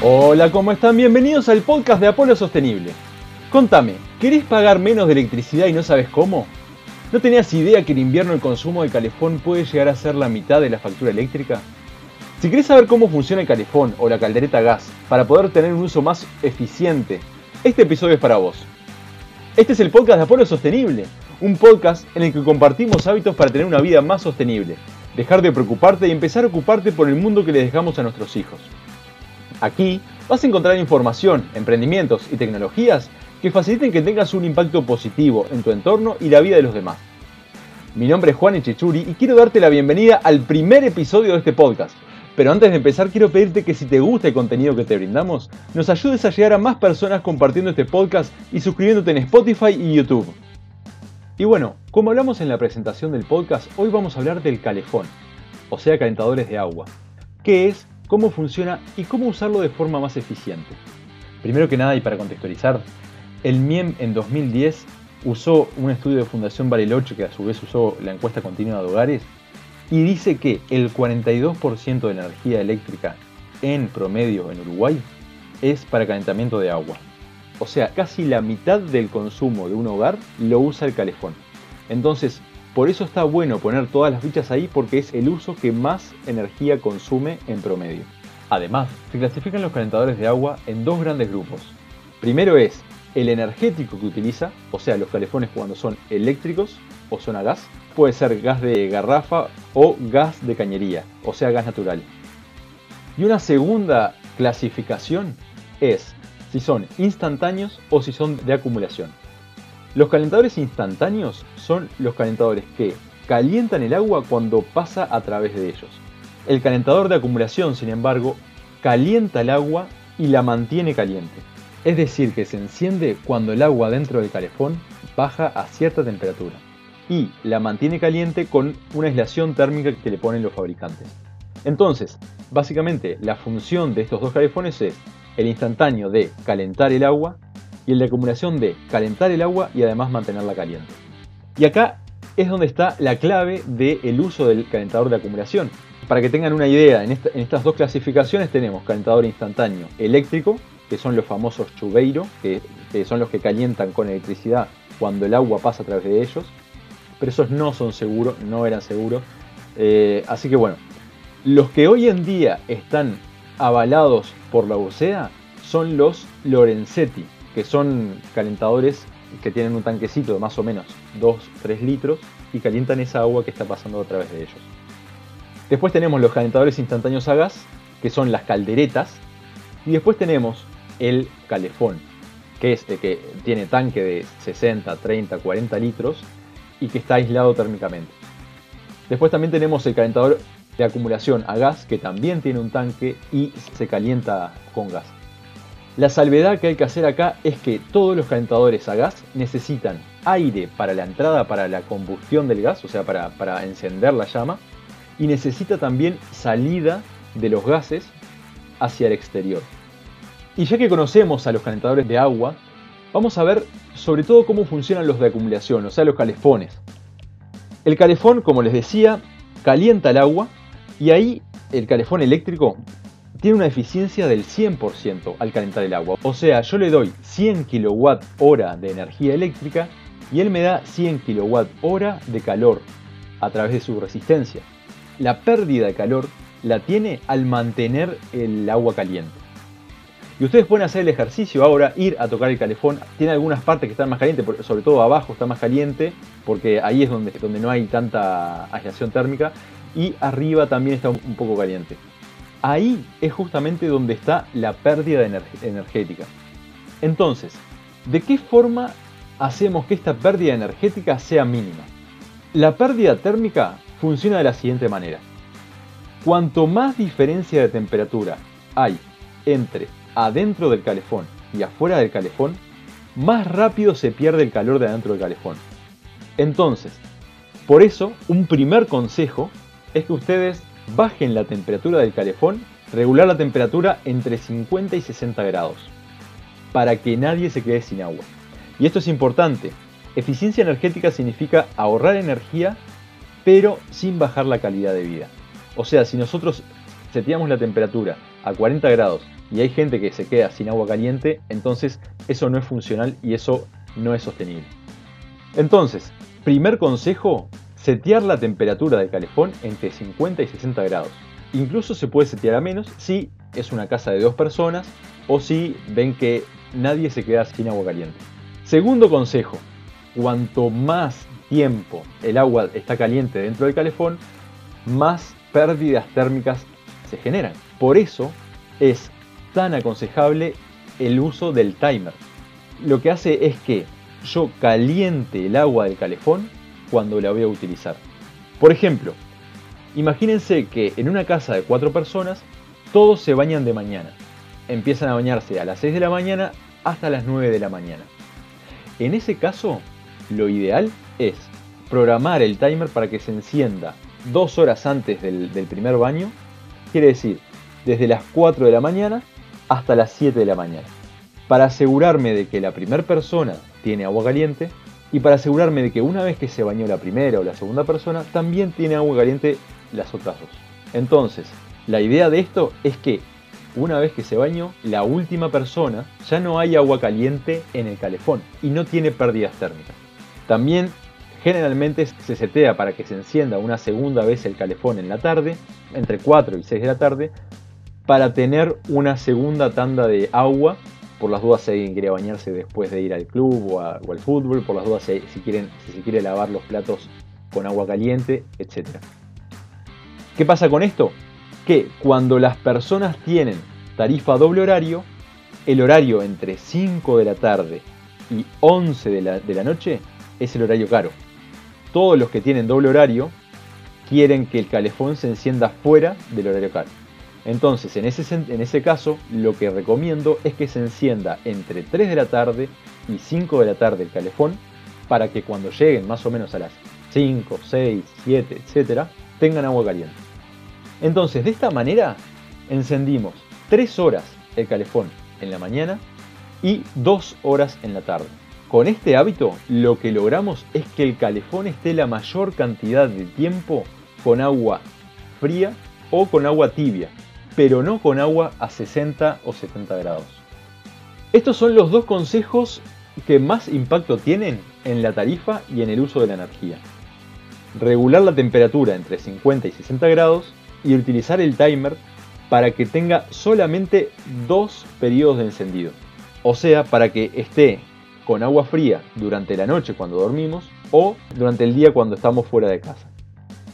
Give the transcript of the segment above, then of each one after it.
Hola, ¿cómo están? Bienvenidos al podcast de Apolo Sostenible. Contame, ¿querés pagar menos de electricidad y no sabes cómo? ¿No tenías idea que en invierno el consumo de calefón puede llegar a ser la mitad de la factura eléctrica? Si querés saber cómo funciona el calefón o la caldereta a gas para poder tener un uso más eficiente, este episodio es para vos. Este es el podcast de Apolo Sostenible, un podcast en el que compartimos hábitos para tener una vida más sostenible, dejar de preocuparte y empezar a ocuparte por el mundo que le dejamos a nuestros hijos. Aquí vas a encontrar información, emprendimientos y tecnologías que faciliten que tengas un impacto positivo en tu entorno y la vida de los demás. Mi nombre es Juan Echechury y quiero darte la bienvenida al primer episodio de este podcast. Pero antes de empezar quiero pedirte que si te gusta el contenido que te brindamos, nos ayudes a llegar a más personas compartiendo este podcast y suscribiéndote en Spotify y YouTube. Y bueno, como hablamos en la presentación del podcast, hoy vamos a hablar del calefón, o sea calentadores de agua. ¿Qué es? ¿Cómo funciona? Y cómo usarlo de forma más eficiente. Primero que nada, y para contextualizar, el MIEM en 2010 usó un estudio de Fundación Bariloche, que a su vez usó la encuesta continua de hogares, y dice que el 42% de la energía eléctrica en promedio en Uruguay es para calentamiento de agua. O sea, casi la mitad del consumo de un hogar lo usa el calefón. Entonces, por eso está bueno poner todas las fichas ahí, porque es el uso que más energía consume en promedio. Además, se clasifican los calentadores de agua en dos grandes grupos. Primero es el energético que utiliza, o sea, los calefones cuando son eléctricos o son a gas. Puede ser gas de garrafa o gas de cañería, o sea, gas natural. Y una segunda clasificación es si son instantáneos o si son de acumulación. Los calentadores instantáneos son los calentadores que calientan el agua cuando pasa a través de ellos. El calentador de acumulación, sin embargo, calienta el agua y la mantiene caliente. Es decir, que se enciende cuando el agua dentro del calefón baja a cierta temperatura y la mantiene caliente con una aislación térmica que le ponen los fabricantes. Entonces, básicamente, la función de estos dos calefones es el instantáneo de calentar el agua y el de acumulación de calentar el agua y además mantenerla caliente. Y acá es donde está la clave del uso del calentador de acumulación. Para que tengan una idea, en estas dos clasificaciones tenemos calentador instantáneo eléctrico, que son los famosos chuveiro, que son los que calientan con electricidad cuando el agua pasa a través de ellos. Pero esos no son seguros, no eran seguros. Así que bueno, los que hoy en día están avalados por la UCEA son los Lorenzetti, que son calentadores que tienen un tanquecito de más o menos 2-3 litros y calientan esa agua que está pasando a través de ellos. Después tenemos los calentadores instantáneos a gas, que son las calderetas, y después tenemos el calefón, que es el que tiene tanque de 60, 30, 40 litros y que está aislado térmicamente. Después también tenemos el calentador de acumulación a gas, que también tiene un tanque y se calienta con gas. La salvedad que hay que hacer acá es que todos los calentadores a gas necesitan aire para la entrada, para la combustión del gas, o sea, para encender la llama, y necesita también salida de los gases hacia el exterior. Y ya que conocemos a los calentadores de agua, vamos a ver sobre todo cómo funcionan los de acumulación, o sea, los calefones. El calefón, como les decía, calienta el agua y ahí el calefón eléctrico tiene una eficiencia del 100% al calentar el agua. O sea, yo le doy 100 kWh de energía eléctrica y él me da 100 kWh de calor a través de su resistencia. La pérdida de calor la tiene al mantener el agua caliente. Y ustedes pueden hacer el ejercicio ahora, ir a tocar el calefón. Tiene algunas partes que están más calientes, sobre todo abajo está más caliente, porque ahí es donde no hay tanta aislación térmica. Y arriba también está un poco caliente. Ahí es justamente donde está la pérdida energética. Entonces, ¿de qué forma hacemos que esta pérdida energética sea mínima? La pérdida térmica funciona de la siguiente manera. Cuanto más diferencia de temperatura hay entre adentro del calefón y afuera del calefón, más rápido se pierde el calor de adentro del calefón. Entonces, por eso, un primer consejo es que ustedes bajen la temperatura del calefón, regular la temperatura entre 50 y 60 grados, para que nadie se quede sin agua. Y esto es importante. Eficiencia energética significa ahorrar energía, pero sin bajar la calidad de vida. O sea, si nosotros seteamos la temperatura a 40 grados y hay gente que se queda sin agua caliente, entonces eso no es funcional y eso no es sostenible. Entonces, primer consejo, setear la temperatura del calefón entre 50 y 60 grados. Incluso se puede setear a menos si es una casa de 2 personas o si ven que nadie se queda sin agua caliente. Segundo consejo, cuanto más tiempo el agua está caliente dentro del calefón, más pérdidas térmicas se generan. Por eso es tan aconsejable el uso del timer. Lo que hace es que yo caliente el agua del calefón cuando la voy a utilizar. Por ejemplo, imagínense que en una casa de 4 personas todos se bañan de mañana. Empiezan a bañarse a las 6 de la mañana hasta las 9 de la mañana. En ese caso, lo ideal es programar el timer para que se encienda 2 horas antes del primer baño. Quiere decir, desde las 4 de la mañana hasta las 7 de la mañana. Para asegurarme de que la primera persona tiene agua caliente y para asegurarme de que una vez que se bañó la primera o la segunda persona, también tiene agua caliente las otras dos. Entonces, la idea de esto es que una vez que se bañó, la última persona ya no hay agua caliente en el calefón y no tiene pérdidas térmicas. También generalmente se setea para que se encienda una segunda vez el calefón en la tarde, entre 4 y 6 de la tarde, para tener una segunda tanda de agua, por las dudas si alguien quiere bañarse después de ir al club o al fútbol, por las dudas si se quiere lavar los platos con agua caliente, etc. ¿Qué pasa con esto? Que cuando las personas tienen tarifa doble horario, el horario entre 5 de la tarde y 11 de la noche es el horario caro. Todos los que tienen doble horario quieren que el calefón se encienda fuera del horario caro. Entonces, en ese caso, lo que recomiendo es que se encienda entre 3 de la tarde y 5 de la tarde el calefón, para que cuando lleguen más o menos a las 5, 6, 7, etc., tengan agua caliente. Entonces, de esta manera, encendimos 3 horas el calefón en la mañana y 2 horas en la tarde. Con este hábito, lo que logramos es que el calefón esté la mayor cantidad de tiempo con agua fría o con agua tibia, pero no con agua a 60 o 70 grados. Estos son los dos consejos que más impacto tienen en la tarifa y en el uso de la energía. Regular la temperatura entre 50 y 60 grados y utilizar el timer para que tenga solamente 2 periodos de encendido. O sea, para que esté con agua fría durante la noche cuando dormimos o durante el día cuando estamos fuera de casa.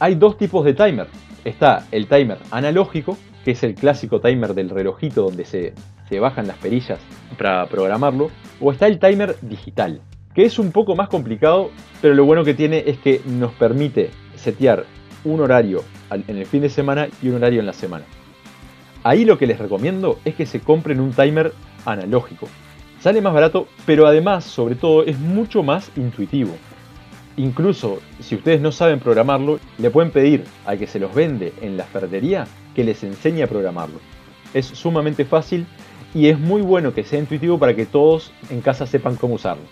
Hay 2 tipos de timer. Está el timer analógico, que es el clásico timer del relojito donde se bajan las perillas para programarlo, o está el timer digital, que es un poco más complicado, pero lo bueno que tiene es que nos permite setear un horario en el fin de semana y un horario en la semana. Ahí lo que les recomiendo es que se compren un timer analógico. Sale más barato, pero además, sobre todo, es mucho más intuitivo. Incluso si ustedes no saben programarlo, le pueden pedir al que se los vende en la ferretería que les enseñe a programarlo. Es sumamente fácil y es muy bueno que sea intuitivo para que todos en casa sepan cómo usarlo.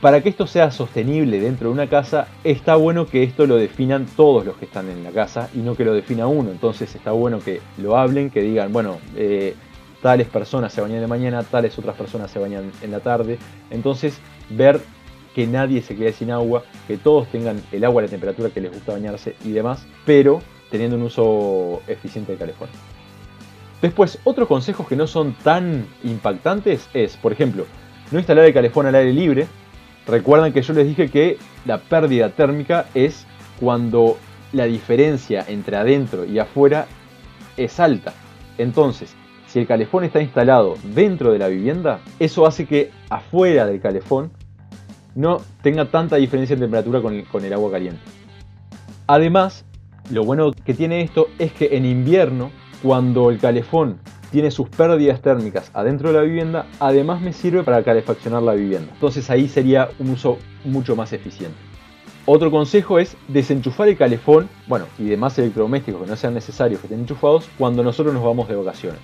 Para que esto sea sostenible dentro de una casa, está bueno que esto lo definan todos los que están en la casa y no que lo defina uno. Entonces está bueno que lo hablen, que digan, bueno, tales personas se bañan de mañana, tales otras personas se bañan en la tarde. Entonces ver que nadie se quede sin agua, que todos tengan el agua a la temperatura que les gusta bañarse y demás, pero teniendo un uso eficiente del calefón. Después, otros consejos que no son tan impactantes es, por ejemplo, no instalar el calefón al aire libre. Recuerdan que yo les dije que la pérdida térmica es cuando la diferencia entre adentro y afuera es alta. Entonces, si el calefón está instalado dentro de la vivienda, eso hace que afuera del calefón no tenga tanta diferencia en temperatura con el agua caliente. Además, lo bueno que tiene esto es que en invierno, cuando el calefón tiene sus pérdidas térmicas adentro de la vivienda, además me sirve para calefaccionar la vivienda. Entonces ahí sería un uso mucho más eficiente. Otro consejo es desenchufar el calefón, y demás electrodomésticos que no sean necesarios que estén enchufados cuando nosotros nos vamos de vacaciones.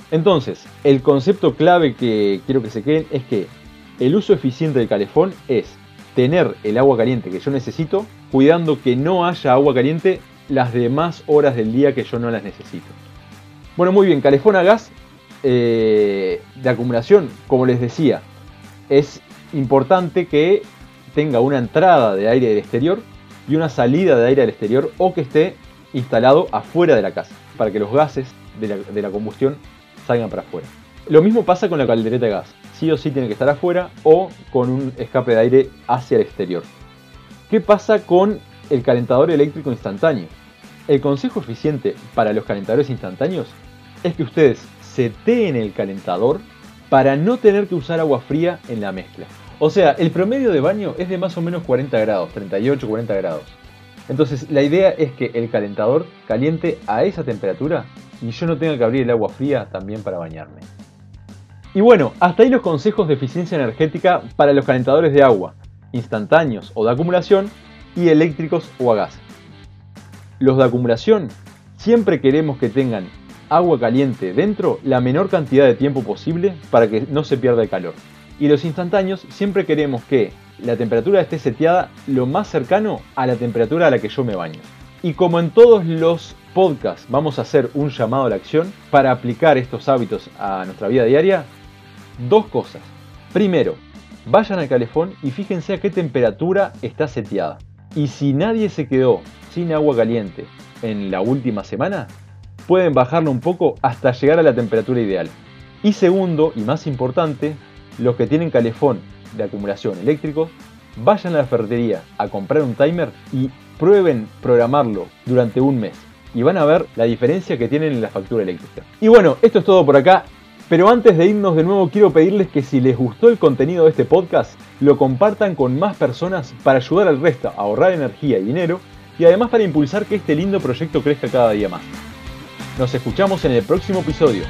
Entonces, el concepto clave que quiero que se queden es que el uso eficiente del calefón es tener el agua caliente que yo necesito, cuidando que no haya agua caliente las demás horas del día que yo no las necesito. Bueno, muy bien, calefón a gas de acumulación, como les decía, es importante que tenga una entrada de aire del exterior y una salida de aire del exterior, o que esté instalado afuera de la casa, para que los gases de la combustión salgan para afuera. Lo mismo pasa con la caldereta de gas. Sí o sí tiene que estar afuera o con un escape de aire hacia el exterior. ¿Qué pasa con el calentador eléctrico instantáneo? El consejo eficiente para los calentadores instantáneos es que ustedes seteen el calentador para no tener que usar agua fría en la mezcla. O sea, el promedio de baño es de más o menos 40 grados, 38, 40 grados. Entonces la idea es que el calentador caliente a esa temperatura y yo no tenga que abrir el agua fría también para bañarme. Y bueno, hasta ahí los consejos de eficiencia energética para los calentadores de agua, instantáneos o de acumulación, y eléctricos o a gas. Los de acumulación, siempre queremos que tengan agua caliente dentro la menor cantidad de tiempo posible para que no se pierda el calor. Y los instantáneos, siempre queremos que la temperatura esté seteada lo más cercano a la temperatura a la que yo me baño. Y como en todos los podcasts vamos a hacer un llamado a la acción para aplicar estos hábitos a nuestra vida diaria, dos cosas. Primero, vayan al calefón y fíjense a qué temperatura está seteada. Y si nadie se quedó sin agua caliente en la última semana, pueden bajarlo un poco hasta llegar a la temperatura ideal. Y segundo, y más importante, los que tienen calefón de acumulación eléctrico, vayan a la ferretería a comprar un timer y prueben programarlo durante un mes. Y van a ver la diferencia que tienen en la factura eléctrica. Y bueno, esto es todo por acá. Pero antes de irnos de nuevo, quiero pedirles que si les gustó el contenido de este podcast, lo compartan con más personas para ayudar al resto a ahorrar energía y dinero, y además para impulsar que este lindo proyecto crezca cada día más. Nos escuchamos en el próximo episodio.